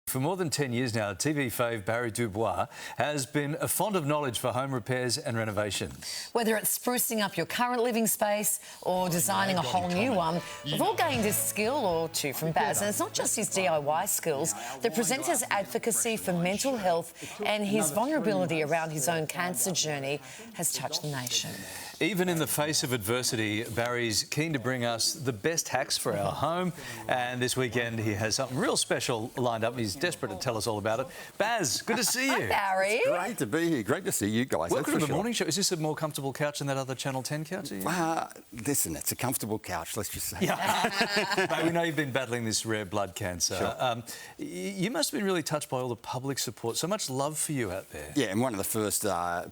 For more than 10 years now, TV fave Barry Dubois has been a font of knowledge for home repairs and renovations. Whether it's sprucing up your current living space or designing a whole new one, we've all gained a skill or two from Baz. And it's not just his DIY skills. The presenter's advocacy for mental health and his vulnerability around his own cancer journey has touched the nation. Even in the face of adversity, Barry's keen to bring us the best hacks for our home. And this weekend, he has something real special lined up. He's desperate to tell us all about it. Baz, good to see you. Hi, Barry. It's great to be here. Great to see you guys. Welcome to the morning show. Is this a more comfortable couch than that other Channel 10 couch? Listen, it's a comfortable couch, let's just say. Yeah. Mate, we know you've been battling this rare blood cancer. Sure. You must have been really touched by all the public support. So much love for you out there. Yeah, and one of the first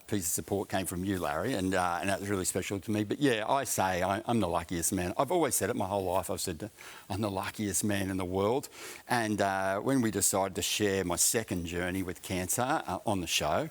pieces of support came from you, Larry, and that was really special to me. But yeah, I say I'm the luckiest man. I've always said it my whole life. I've said I'm the luckiest man in the world. And when we decided to share my second journey with cancer on the show,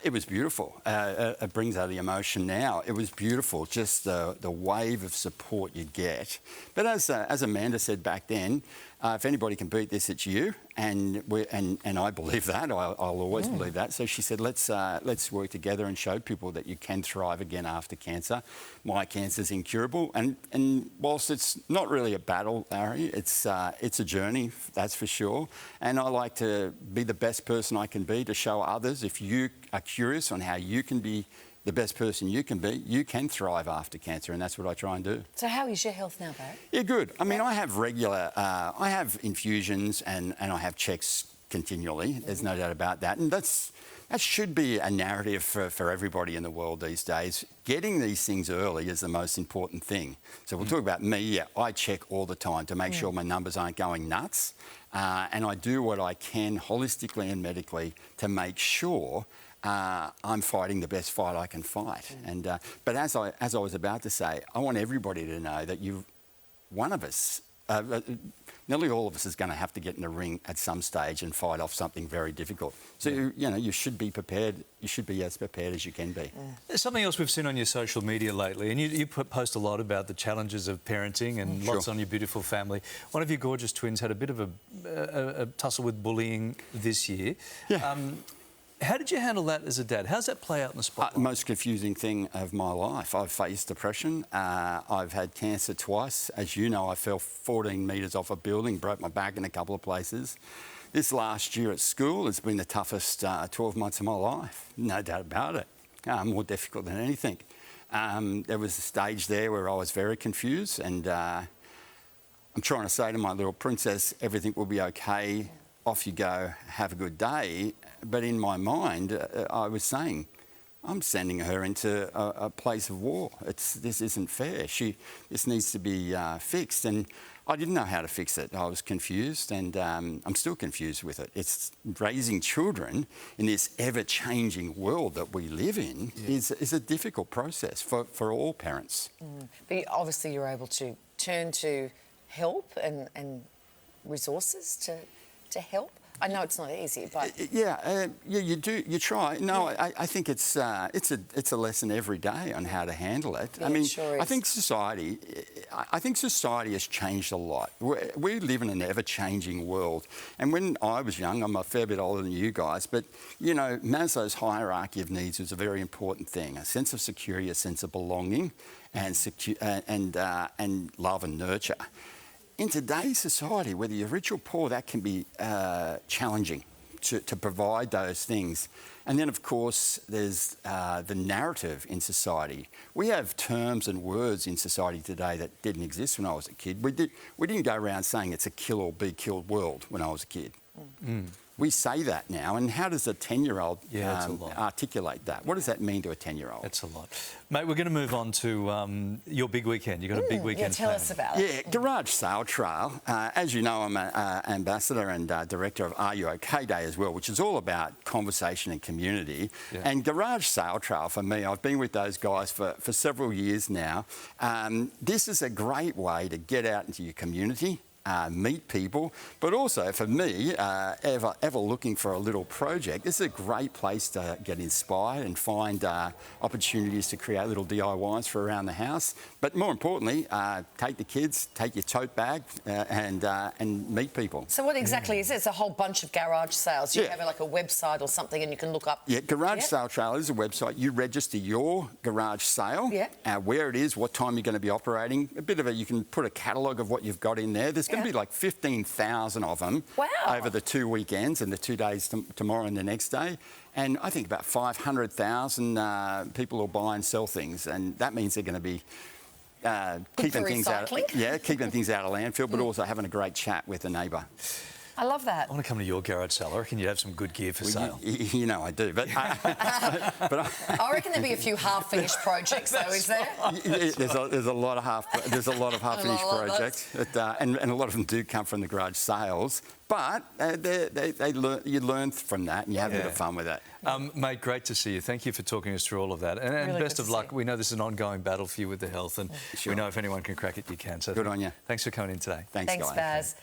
it was beautiful. It brings out the emotion now. It was beautiful, just the wave of support you get. But as Amanda said back then, if anybody can beat this, it's you. And I believe that. I'll always believe that. So she said, let's work together and show people that you can thrive again after cancer. My cancer's incurable, and whilst it's not really a battle, Larry, it's a journey, that's for sure. And I like to be the best person I can be to show others. If you are curious on how you can be the best person you can be, you can thrive after cancer, and that's what I try and do. So how is your health now, Barry? Yeah, good. I mean, I have regular, I have infusions and I have checks continually. There's no doubt about that. And that should be a narrative for everybody in the world these days. Getting these things early is the most important thing. So we'll talk about me. Yeah, I check all the time to make sure my numbers aren't going nuts. And I do what I can holistically and medically to make sure I'm fighting the best fight I can fight. But as I was about to say, I want everybody to know that one of us, nearly all of us is going to have to get in the ring at some stage and fight off something very difficult. So, you should be prepared. You should be as prepared as you can be. There's something else we've seen on your social media lately, and you post a lot about the challenges of parenting and lots on your beautiful family. One of your gorgeous twins had a bit of a tussle with bullying this year. Yeah. How did you handle that as a dad? How does that play out in the spotlight? Most confusing thing of my life. I've faced depression. I've had cancer twice. As you know, I fell 14 metres off a building, broke my back in a couple of places. This last year at school has been the toughest 12 months of my life. No doubt about it. More difficult than anything. There was a stage there where I was very confused, and I'm trying to say to my little princess, everything will be okay. Off you go, have a good day. But in my mind, I was saying, I'm sending her into a place of war. This isn't fair. This needs to be fixed. And I didn't know how to fix it. I was confused, and I'm still confused with it. It's raising children in this ever-changing world that we live in is a difficult process for all parents. But obviously you're able to turn to help and resources to help. I know it's not easy, but yeah, you do. You try. No, I think it's a lesson every day on how to handle it. Yeah, I mean, sure is. I think society has changed a lot. We live in an ever-changing world. And when I was young, I'm a fair bit older than you guys, but Maslow's hierarchy of needs was a very important thing: a sense of security, a sense of belonging, and love and nurture. In today's society, whether you're rich or poor, that can be challenging to provide those things. And then, of course, there's the narrative in society. We have terms and words in society today that didn't exist when I was a kid. We didn't go around saying it's a kill or be killed world when I was a kid. We say that now, and how does a 10-year-old articulate that? What does that mean to a 10-year-old? That's a lot. Mate, we're going to move on to your big weekend. You've got a big weekend. Yeah, tell us about it. Yeah, Garage Sale Trail. As you know, I'm an ambassador and director of Are You OK Day as well, which is all about conversation and community. Yeah. And Garage Sale Trail, for me, I've been with those guys for several years now. This is a great way to get out into your community meet people, but also for me, ever looking for a little project, this is a great place to get inspired and find opportunities to create little DIYs for around the house. But more importantly, take the kids, take your tote bag, and meet people. So what exactly is it? It's a whole bunch of garage sales. You Yeah. have like a website or something, and you can look up. Yeah, Garage Sale Trailer is a website. You register your garage sale, where it is, what time you're going to be operating. You can put a catalogue of what you've got in there. There's going to be like 15,000 of them over the 2 weekends and the 2 days tomorrow and the next day. And I think about 500,000 people will buy and sell things, and that means they're going to be keeping things out of landfill, but also having a great chat with a neighbour. I love that. I want to come to your garage sale. I reckon you'd have some good gear for sale. You know I do, but I reckon there'd be a few half-finished projects, though, is there? there's a lot of half-finished projects, and a lot of them do come from the garage sales. But you learn from that, and you have a bit of fun with it. Mate, great to see you. Thank you for talking us through all of that. And Really best of luck. We know this is an ongoing battle for you with the health, and we know if anyone can crack it, you can. So good on you. Thanks for coming in today. Thanks, guys. Baz.